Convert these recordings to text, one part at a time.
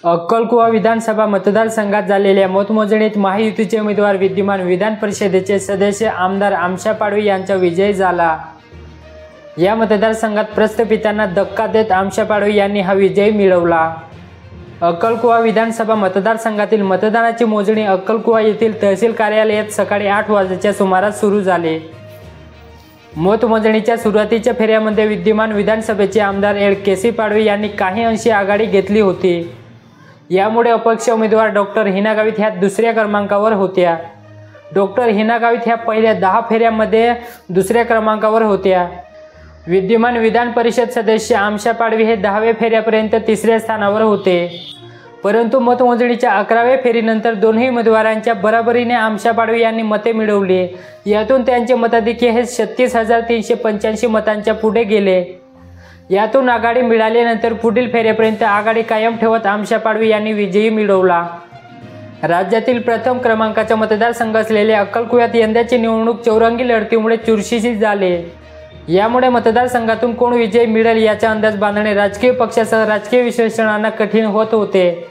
अक्कलकुवा विधानसभा मतदारसंघात झालेल्या मतमोजणीत महायुतीचे उमेदवार विद्यमान विधान परिषदेचे सदस्य आमदार आमशा पाडवी यांचा विजय झाला। या मतदारसंघात प्रस्थापितांना धक्का देत आमशा पाडवी यांनी हा विजय मिळवला। अक्कलकुवा विधानसभा मतदारसंघातील मतदानाची मोजणी अक्कलकुवा येथील तहसील कार्यालयात सकाळी 8 वाजताच्या सुमारास सुरू झाले। मतमोजणीच्या सुरुवातीच्या फेऱ्यामध्ये विद्यमान विधानसभेचे आमदार के.सी. पाडवी यांनी काही अंशी आघाडी घेतली होती। यामुळे अपक्ष उमेदवार डॉक्टर हिना गावित ह्या दुसऱ्या क्रमांकावर होत्या। डॉक्टर हिना गावित ह्या पहिल्या 10 फेऱ्यामध्ये दुसऱ्या क्रमांकावर होत्या। विद्यमान विधान परिषद सदस्य आमशा पाडवी हे 10व्या फेऱ्यापर्यंत तिसऱ्या स्थानावर होते, परंतु मतमोजणीच्या 11व्या फेरीनंतर दोन्ही उमेदवारांच्या बरोबरीने आमशा पाडवी यांनी मते मिळवली। यातून त्यांचे मताधिक्य हे 36,385 मतांच्या पुढे गेले। यातून आघाडी मिळाल्यानंतर पुढील फेऱ्यापर्यंत आघाडी कायम ठेवत आमशा पाडवी यांनी विजय मिळवला। राज्यातील प्रथम क्रमांकाचा मतदारसंघ असलेल्या अक्कलकुव्यात यंदाची निवडणूक चौरंगी लढतीमुळे चुरशीची झाली। यामुळे मतदारसंघातून कोण विजय मिळेल याचा अंदाज बांधणे राजकीय पक्षासह राजकीय विश्लेषकांना कठीण होत होते।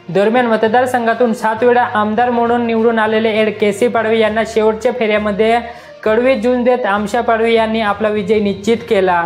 दरम्यान मतदारसंघातून 7 वेळा आमदार म्हणून निवडून आलेले के.सी. पाडवी यांना शेवटच्या फेऱ्यामध्ये कडवी झुंज देत आमशा पाडवी यांनी आपला विजय निश्चित केला।